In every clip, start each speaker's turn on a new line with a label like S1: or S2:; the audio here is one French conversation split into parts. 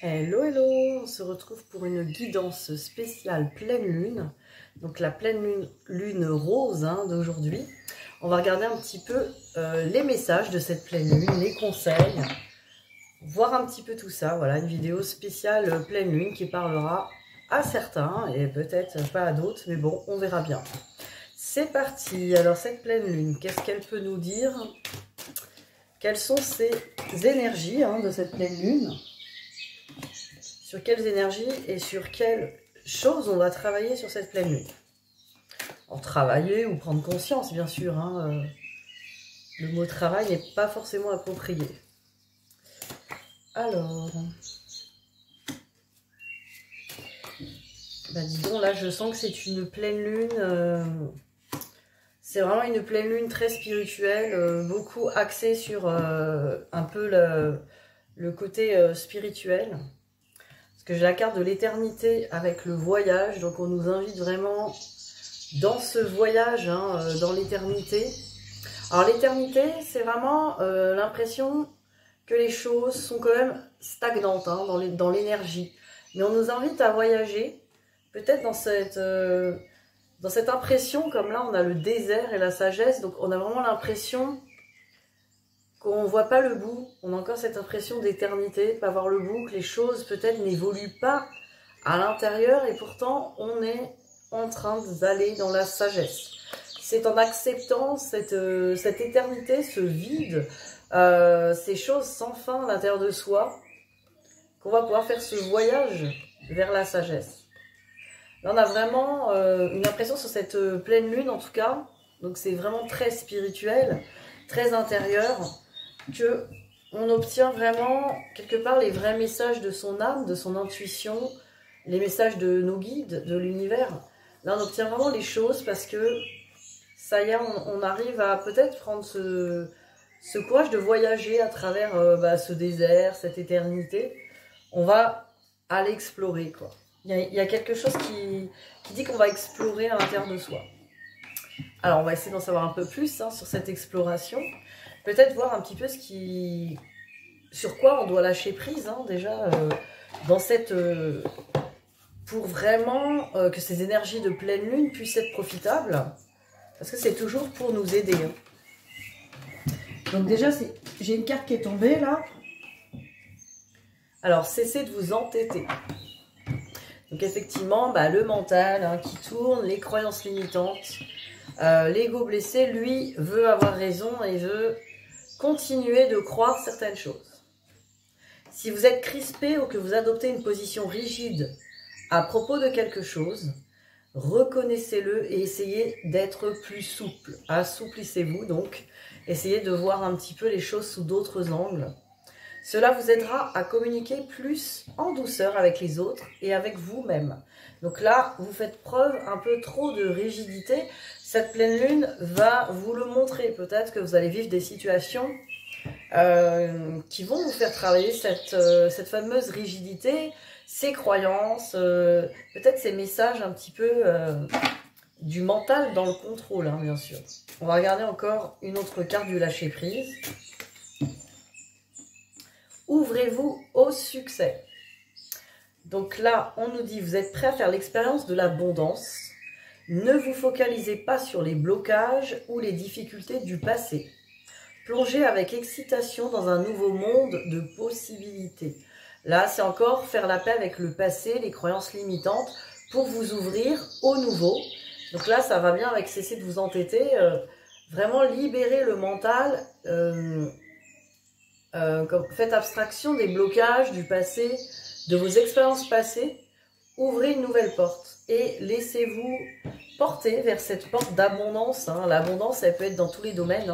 S1: Hello, hello, on se retrouve pour une guidance spéciale pleine lune. Donc la pleine lune rose d'aujourd'hui. On va regarder un petit peu les messages de cette pleine lune, les conseils, voir un petit peu tout ça. Voilà, une vidéo spéciale pleine lune qui parlera à certains et peut-être pas à d'autres, mais bon, on verra bien. C'est parti. Alors cette pleine lune, qu'est-ce qu'elle peut nous dire? Quelles sont ces énergies de cette pleine lune? Sur quelles énergies et sur quelles choses on va travailler sur cette pleine lune? En travailler ou prendre conscience, bien sûr. Le mot travail n'est pas forcément approprié. Alors, disons, là, je sens que c'est une pleine lune. C'est vraiment une pleine lune très spirituelle, beaucoup axée sur un peu le côté spirituel. Parce que j'ai la carte de l'éternité avec le voyage, donc on nous invite vraiment dans ce voyage, dans l'éternité. Alors l'éternité, c'est vraiment l'impression que les choses sont quand même stagnantes dans l'énergie. Mais on nous invite à voyager, peut-être dans cette impression, comme là on a le désert et la sagesse, donc on a vraiment l'impression qu'on ne voit pas le bout, on a encore cette impression d'éternité, pas voir le bout, que les choses peut-être n'évoluent pas à l'intérieur et pourtant on est en train d'aller dans la sagesse. C'est en acceptant cette éternité, ce vide, ces choses sans fin à l'intérieur de soi, qu'on va pouvoir faire ce voyage vers la sagesse. Là on a vraiment une impression sur cette pleine lune en tout cas, donc c'est vraiment très spirituel, très intérieur, que on obtient vraiment quelque part les vrais messages de son âme, de son intuition, les messages de nos guides, de l'univers. Là, on obtient vraiment les choses parce que ça y est, on arrive à peut-être prendre ce courage de voyager à travers ce désert, cette éternité. On va aller explorer, quoi. Il y a quelque chose qui dit qu'on va explorer à l'intérieur de soi. Alors, on va essayer d'en savoir un peu plus sur cette exploration. Peut-être voir un petit peu sur quoi on doit lâcher prise déjà dans cette pour vraiment que ces énergies de pleine lune puissent être profitables, parce que c'est toujours pour nous aider. Donc déjà, j'ai une carte qui est tombée là. Alors, cessez de vous entêter. Donc effectivement, le mental qui tourne, les croyances limitantes, l'ego blessé, lui, veut avoir raison et veut continuer de croire certaines choses. Si vous êtes crispé ou que vous adoptez une position rigide à propos de quelque chose, reconnaissez-le et essayez d'être plus souple. Assouplissez-vous donc, essayez de voir un petit peu les choses sous d'autres angles. Cela vous aidera à communiquer plus en douceur avec les autres et avec vous-même. Donc là, vous faites preuve un peu trop de rigidité. Cette pleine lune va vous le montrer. Peut-être que vous allez vivre des situations qui vont vous faire travailler cette fameuse rigidité, ces croyances, peut-être ces messages un petit peu du mental dans le contrôle, bien sûr. On va regarder encore une autre carte du lâcher-prise. Ouvrez-vous au succès. Donc là, on nous dit, vous êtes prêt à faire l'expérience de l'abondance. Ne vous focalisez pas sur les blocages ou les difficultés du passé. Plongez avec excitation dans un nouveau monde de possibilités. Là, c'est encore faire la paix avec le passé, les croyances limitantes, pour vous ouvrir au nouveau. Donc là, ça va bien avec cesser de vous entêter, vraiment libérer le mental. Faites abstraction des blocages du passé, de vos expériences passées. Ouvrez une nouvelle porte et laissez-vous porter vers cette porte d'abondance. L'abondance, elle peut être dans tous les domaines.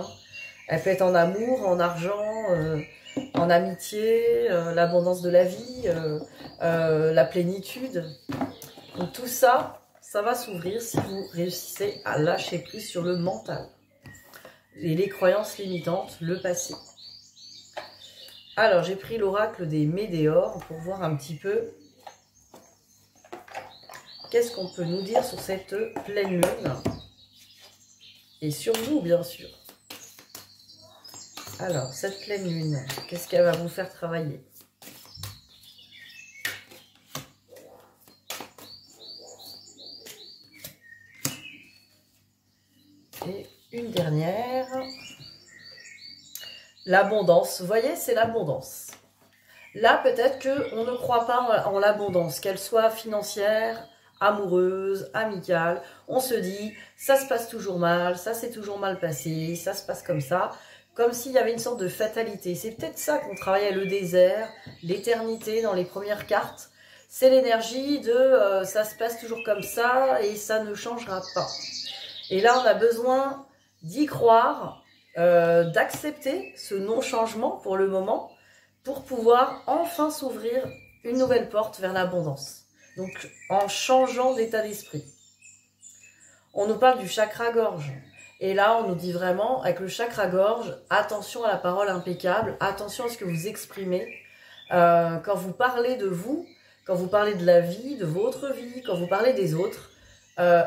S1: Elle peut être en amour, en argent, en amitié, l'abondance de la vie, la plénitude. Donc tout ça, ça va s'ouvrir si vous réussissez à lâcher prise sur le mental. Et les croyances limitantes, le passé. Alors, j'ai pris l'oracle des météores pour voir un petit peu qu'est-ce qu'on peut nous dire sur cette pleine lune. Et sur vous, bien sûr. Alors, cette pleine lune, qu'est-ce qu'elle va vous faire travailler? Et une dernière. L'abondance. Vous voyez, c'est l'abondance. Là, peut-être qu'on ne croit pas en l'abondance, qu'elle soit financière, amoureuse, amicale. On se dit, ça se passe toujours mal, ça s'est toujours mal passé, ça se passe comme s'il y avait une sorte de fatalité. C'est peut-être ça qu'on travaillait le désert, l'éternité dans les premières cartes. C'est l'énergie de ça se passe toujours comme ça et ça ne changera pas. Et là, on a besoin d'y croire, d'accepter ce non-changement pour le moment, pour pouvoir enfin s'ouvrir une nouvelle porte vers l'abondance. Donc, en changeant d'état d'esprit. On nous parle du chakra-gorge. Et là, on nous dit vraiment, avec le chakra-gorge, attention à la parole impeccable, attention à ce que vous exprimez. Quand vous parlez de vous, quand vous parlez de la vie, de votre vie, quand vous parlez des autres,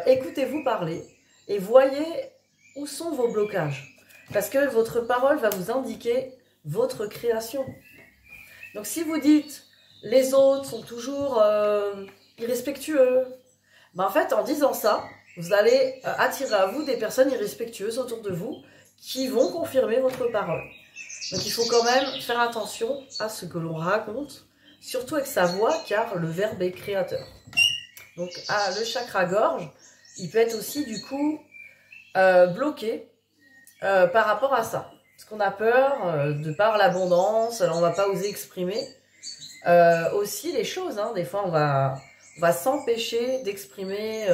S1: écoutez-vous parler et voyez où sont vos blocages. Parce que votre parole va vous indiquer votre création. Donc si vous dites « les autres sont toujours irrespectueux », ben en fait, en disant ça, vous allez attirer à vous des personnes irrespectueuses autour de vous qui vont confirmer votre parole. Donc il faut quand même faire attention à ce que l'on raconte, surtout avec sa voix, car le verbe est créateur. Donc le chakra-gorge, il peut être aussi du coup bloqué par rapport à ça. Parce qu'on a peur de par l'abondance, alors on va pas oser exprimer aussi les choses. Hein. Des fois, on va s'empêcher d'exprimer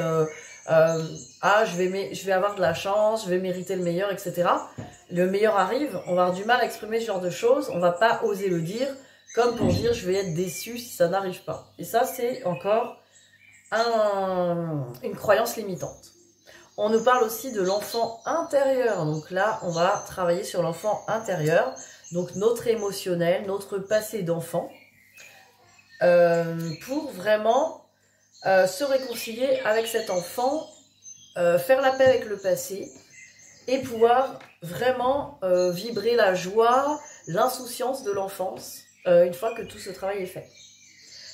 S1: je vais avoir de la chance, je vais mériter le meilleur, etc. Le meilleur arrive, on va avoir du mal à exprimer ce genre de choses, on va pas oser le dire, comme pour dire je vais être déçu si ça n'arrive pas. Et ça, c'est encore une croyance limitante. On nous parle aussi de l'enfant intérieur. Donc là, on va travailler sur l'enfant intérieur. Donc notre émotionnel, notre passé d'enfant. Pour vraiment se réconcilier avec cet enfant, faire la paix avec le passé et pouvoir vraiment vibrer la joie, l'insouciance de l'enfance une fois que tout ce travail est fait.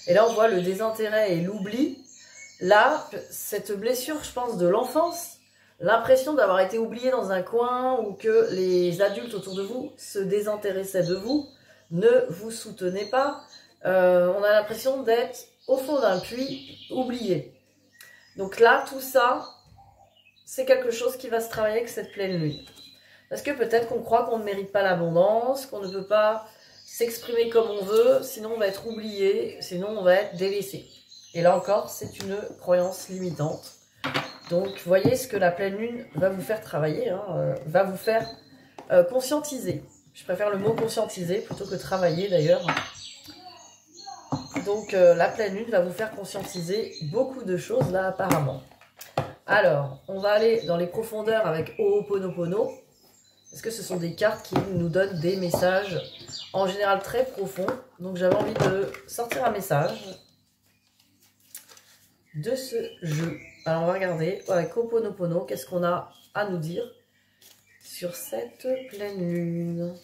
S1: Et là, on voit le désintérêt et l'oubli. Là, cette blessure, je pense, de l'enfance, l'impression d'avoir été oublié dans un coin ou que les adultes autour de vous se désintéressaient de vous, ne vous soutenaient pas. On a l'impression d'être au fond d'un puits, oublié. Donc là, tout ça, c'est quelque chose qui va se travailler avec cette pleine lune. Parce que peut-être qu'on croit qu'on ne mérite pas l'abondance, qu'on ne peut pas s'exprimer comme on veut, sinon on va être oublié, sinon on va être délaissé. Et là encore, c'est une croyance limitante. Donc, voyez ce que la pleine lune va vous faire travailler, hein, va vous faire conscientiser. Je préfère le mot conscientiser plutôt que travailler d'ailleurs. Donc, la pleine lune va vous faire conscientiser beaucoup de choses là apparemment. Alors, on va aller dans les profondeurs avec Ho'oponopono. Parce que ce sont des cartes qui nous donnent des messages en général très profonds. Donc, j'avais envie de sortir un message de ce jeu. Alors, on va regarder avec Ho'oponopono, qu'est-ce qu'on a à nous dire sur cette pleine lune.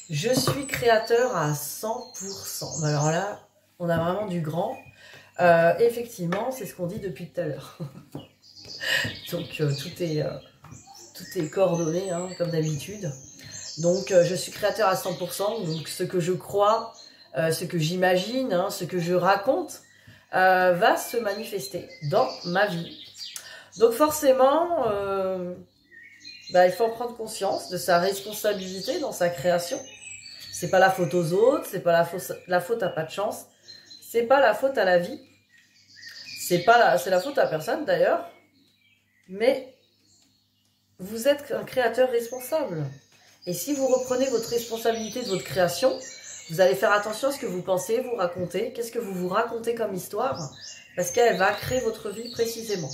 S1: Je suis créateur à 100%. Alors là, on a vraiment du grand. Effectivement, c'est ce qu'on dit depuis tout à l'heure. Donc, tout est coordonné, hein, comme d'habitude. Donc, je suis créateur à 100%. Donc, ce que je crois, ce que j'imagine, hein, ce que je raconte, va se manifester dans ma vie. Donc forcément, il faut en prendre conscience de sa responsabilité dans sa création. C'est pas la faute aux autres, c'est pas la faute à pas de chance, c'est pas la faute à la vie, c'est la faute à personne d'ailleurs, mais vous êtes un créateur responsable. Et si vous reprenez votre responsabilité de votre création, vous allez faire attention à ce que vous pensez, vous racontez. Qu'est-ce que vous vous racontez comme histoire? Parce qu'elle va créer votre vie précisément.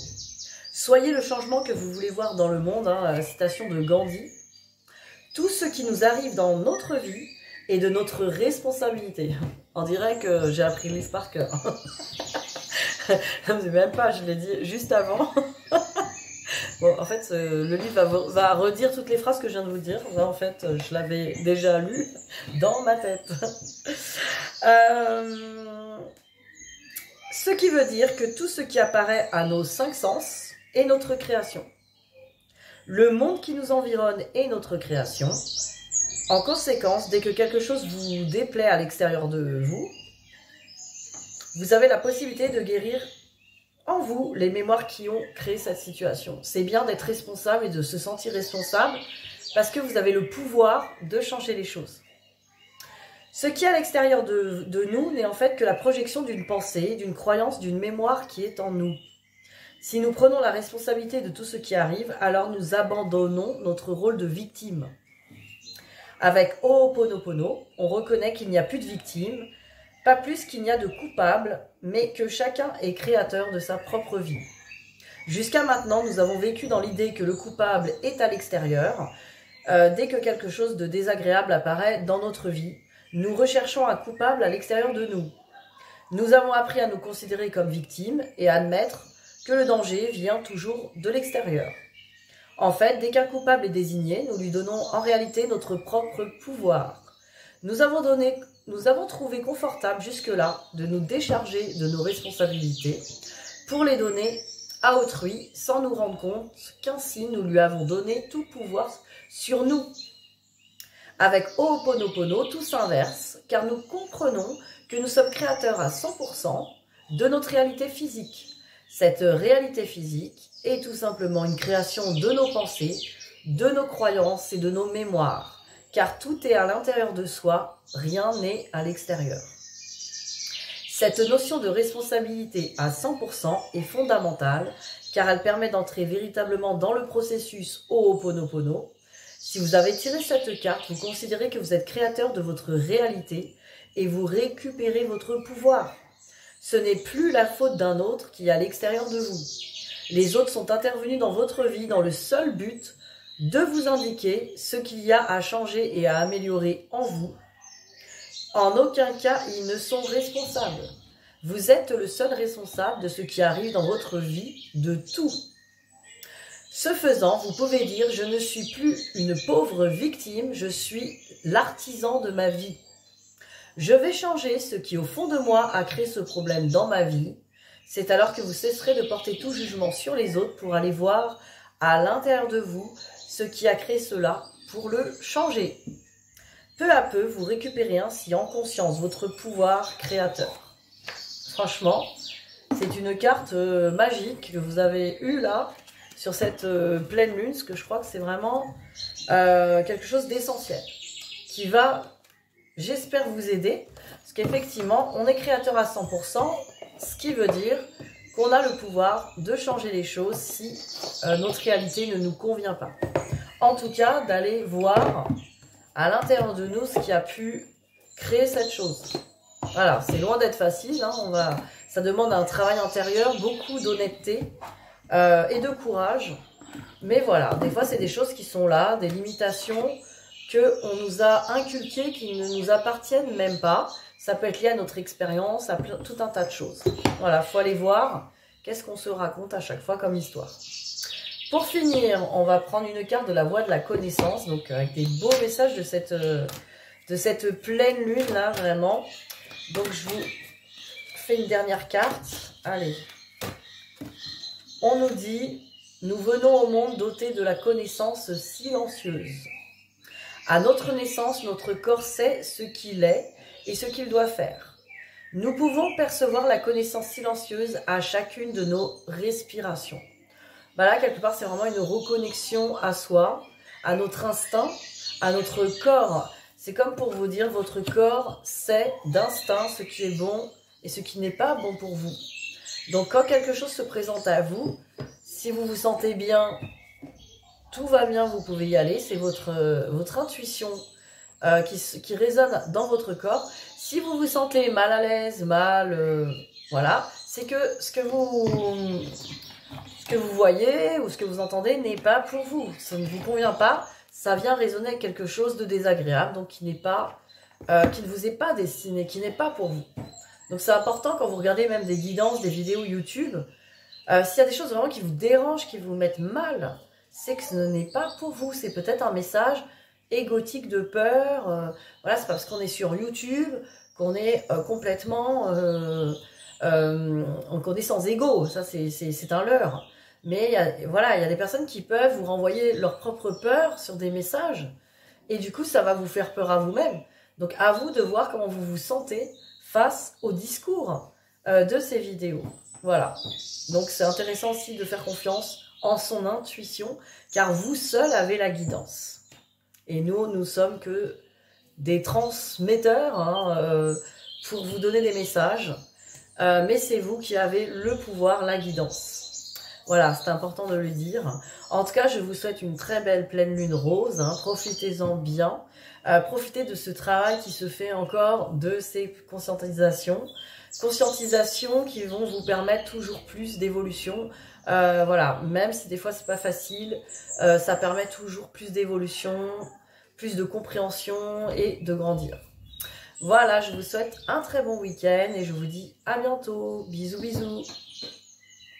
S1: Soyez le changement que vous voulez voir dans le monde, hein, la citation de Gandhi. Tout ce qui nous arrive dans notre vie est de notre responsabilité. On dirait que j'ai appris le livre par cœur. Je ne sais même pas, je l'ai dit juste avant. Bon, en fait, le livre va redire toutes les phrases que je viens de vous dire. Là, en fait, je l'avais déjà lu dans ma tête. Ce qui veut dire que tout ce qui apparaît à nos 5 sens, est notre création. Le monde qui nous environne est notre création. En conséquence, dès que quelque chose vous déplaît à l'extérieur de vous, vous avez la possibilité de guérir en vous les mémoires qui ont créé cette situation. C'est bien d'être responsable et de se sentir responsable parce que vous avez le pouvoir de changer les choses. Ce qui est à l'extérieur de nous n'est en fait que la projection d'une pensée, d'une croyance, d'une mémoire qui est en nous. Si nous prenons la responsabilité de tout ce qui arrive, alors nous abandonnons notre rôle de victime. Avec Ho'oponopono, on reconnaît qu'il n'y a plus de victime, pas plus qu'il n'y a de coupable, mais que chacun est créateur de sa propre vie. Jusqu'à maintenant, nous avons vécu dans l'idée que le coupable est à l'extérieur. Dès que quelque chose de désagréable apparaît dans notre vie, nous recherchons un coupable à l'extérieur de nous. Nous avons appris à nous considérer comme victimes et à admettre que le danger vient toujours de l'extérieur. En fait, dès qu'un coupable est désigné, nous lui donnons en réalité notre propre pouvoir. Nous avons trouvé confortable jusque-là de nous décharger de nos responsabilités pour les donner à autrui sans nous rendre compte qu'ainsi nous lui avons donné tout pouvoir sur nous. Avec Ho'oponopono, tout s'inverse car nous comprenons que nous sommes créateurs à 100% de notre réalité physique. Cette réalité physique est tout simplement une création de nos pensées, de nos croyances et de nos mémoires, car tout est à l'intérieur de soi, rien n'est à l'extérieur. Cette notion de responsabilité à 100% est fondamentale, car elle permet d'entrer véritablement dans le processus Ho'oponopono. Si vous avez tiré cette carte, vous considérez que vous êtes créateur de votre réalité et vous récupérez votre pouvoir. Ce n'est plus la faute d'un autre qui est à l'extérieur de vous. Les autres sont intervenus dans votre vie dans le seul but de vous indiquer ce qu'il y a à changer et à améliorer en vous. En aucun cas, ils ne sont responsables. Vous êtes le seul responsable de ce qui arrive dans votre vie, de tout. Ce faisant, vous pouvez dire « Je ne suis plus une pauvre victime, je suis l'artisan de ma vie ». Je vais changer ce qui au fond de moi a créé ce problème dans ma vie. C'est alors que vous cesserez de porter tout jugement sur les autres pour aller voir à l'intérieur de vous ce qui a créé cela pour le changer. Peu à peu, vous récupérez ainsi en conscience votre pouvoir créateur. Franchement, c'est une carte magique que vous avez eue là sur cette pleine lune, parce que je crois que c'est vraiment quelque chose d'essentiel qui va... J'espère vous aider, parce qu'effectivement, on est créateur à 100%, ce qui veut dire qu'on a le pouvoir de changer les choses si notre réalité ne nous convient pas. En tout cas, d'aller voir à l'intérieur de nous ce qui a pu créer cette chose. Voilà, c'est loin d'être facile, hein, ça demande un travail intérieur, beaucoup d'honnêteté et de courage. Mais voilà, des fois, c'est des choses qui sont là, des limitations qu'on nous a inculquées qui ne nous appartiennent même pas. Ça peut être lié à notre expérience, à tout un tas de choses. Voilà, il faut aller voir qu'est-ce qu'on se raconte à chaque fois comme histoire. Pour finir, on va prendre une carte de la voie de la connaissance, donc avec des beaux messages de cette pleine lune là, vraiment. Donc je vous fais une dernière carte. Allez. On nous dit, nous venons au monde dotés de la connaissance silencieuse. À notre naissance, notre corps sait ce qu'il est et ce qu'il doit faire. Nous pouvons percevoir la connaissance silencieuse à chacune de nos respirations. Bah là, quelque part, c'est vraiment une reconnexion à soi, à notre instinct, à notre corps. C'est comme pour vous dire, votre corps sait d'instinct ce qui est bon et ce qui n'est pas bon pour vous. Donc, quand quelque chose se présente à vous, si vous vous sentez bien, tout va bien, vous pouvez y aller. C'est votre intuition qui résonne dans votre corps. Si vous vous sentez mal à l'aise, voilà, c'est que ce que vous voyez ou ce que vous entendez n'est pas pour vous. Ça ne vous convient pas. Ça vient résonner avec quelque chose de désagréable, donc qui ne vous est pas destiné, qui n'est pas pour vous. Donc c'est important quand vous regardez même des guidances, des vidéos YouTube, s'il y a des choses vraiment qui vous dérangent, qui vous mettent mal, c'est que ce n'est pas pour vous. C'est peut-être un message égotique de peur. Voilà, c'est pas parce qu'on est sur YouTube qu'on est complètement... qu'on est sans ego. Ça, c'est un leurre. Mais voilà, il y a des personnes qui peuvent vous renvoyer leur propre peur sur des messages. Et du coup, ça va vous faire peur à vous-même. Donc, à vous de voir comment vous vous sentez face au discours de ces vidéos. Voilà. Donc, c'est intéressant aussi de faire confiance en son intuition, car vous seul avez la guidance. Et nous sommes que des transmetteurs hein, pour vous donner des messages. Mais c'est vous qui avez le pouvoir, la guidance. Voilà, c'est important de le dire. En tout cas, je vous souhaite une très belle pleine lune rose. Hein, profitez-en bien. Profitez de ce travail qui se fait encore, de ces conscientisations. Conscientisations qui vont vous permettre toujours plus d'évolution. Voilà, même si des fois c'est pas facile, ça permet toujours plus d'évolution, plus de compréhension et de grandir. Voilà, je vous souhaite un très bon week-end et je vous dis à bientôt. Bisous, bisous.